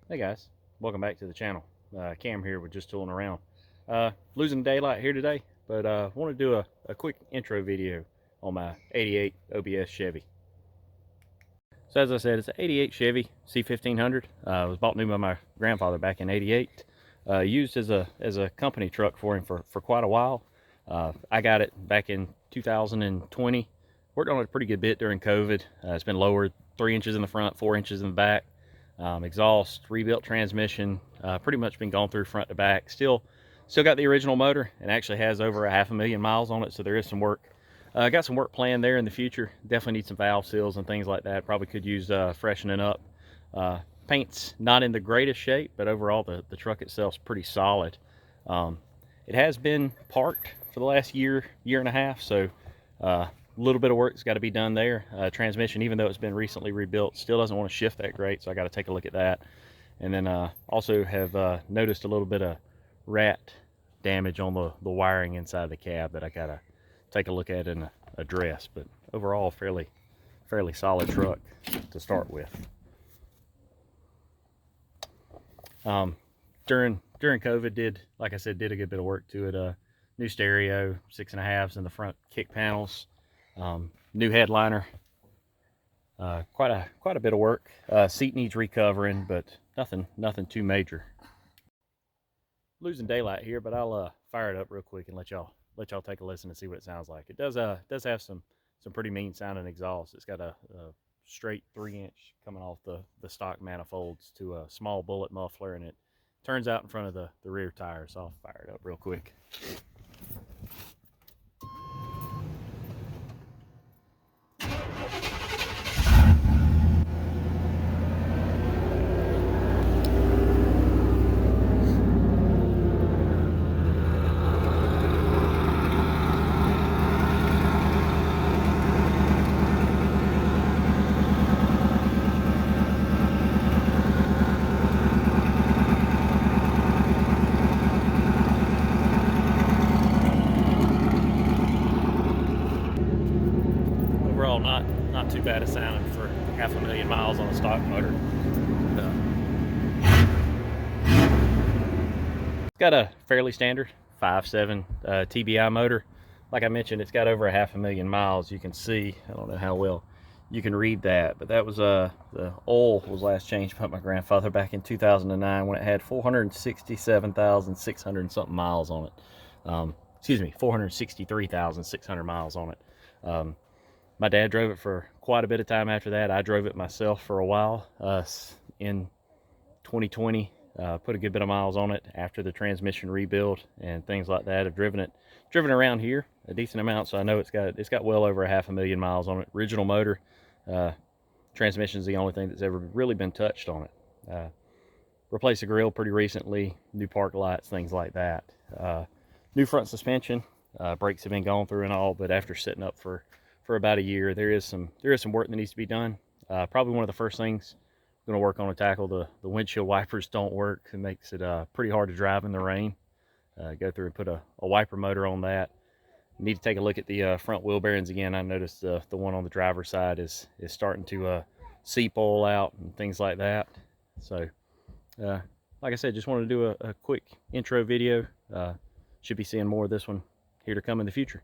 Hey guys, welcome back to the channel. Cam here with Just Tooling Around. Losing daylight here today, but want to do a quick intro video on my 88 OBS Chevy. So as I said, it's an 88 Chevy C1500. It was bought new by my grandfather back in 88. Used as a company truck for him for quite a while. I got it back in 2020. Worked on it a pretty good bit during COVID. It's been lowered 3 inches in the front, 4 inches in the back. Exhaust, rebuilt transmission, pretty much been gone through front to back. Still got the original motor, and actually has over 500,000 miles on it, so there is some work. Got some work planned there in the future. Definitely need some valve seals and things like that. Probably could use freshening up. Paint's not in the greatest shape, but overall the truck itself's pretty solid. It has been parked for the last year and a half, so a little bit of work's got to be done there. Transmission, even though it's been recently rebuilt, still doesn't want to shift that great, so I got to take a look at that. And then also have noticed a little bit of rat damage on the wiring inside the cab that I got to take a look at and address. But overall, fairly solid truck to start with. During COVID, like I said, did a good bit of work to it. New stereo, 6.5s in the front kick panels. New headliner, quite a bit of work. Seat needs recovering, but nothing too major. Losing daylight here, but I'll fire it up real quick and let y'all take a listen and see what it sounds like. It does have some pretty mean sounding exhaust. It's got a straight 3-inch coming off the stock manifolds to a small bullet muffler, and it turns out in front of the rear tire. So I'll fire it up real quick. Overall, not too bad a sound for 500,000 miles on a stock motor. It's got a fairly standard 5.7 TBI motor. Like I mentioned, it's got over 500,000 miles. You can see, I don't know how well you can read that, but that was the oil was last changed by my grandfather back in 2009 when it had 467,600 something miles on it. Excuse me, 463,600 miles on it. My dad drove it for quite a bit of time after that. I drove it myself for a while in 2020. Put a good bit of miles on it after the transmission rebuild and things like that. I've driven around here a decent amount, so I know it's got well over 500,000 miles on it. Original motor. Transmission is the only thing that's ever really been touched on it. Replaced the grill pretty recently. New park lights, things like that. New front suspension. Brakes have been gone through and all, but after sitting up for about a year, there is some work that needs to be done. Probably one of the first things I'm going to work on to tackle the windshield wipers don't work. It makes it pretty hard to drive in the rain. Go through and put a wiper motor on that. Need to take a look at the front wheel bearings again. I noticed the one on the driver's side is starting to seep oil out and things like that. So like I said, just wanted to do a quick intro video. Should be seeing more of this one here to come in the future.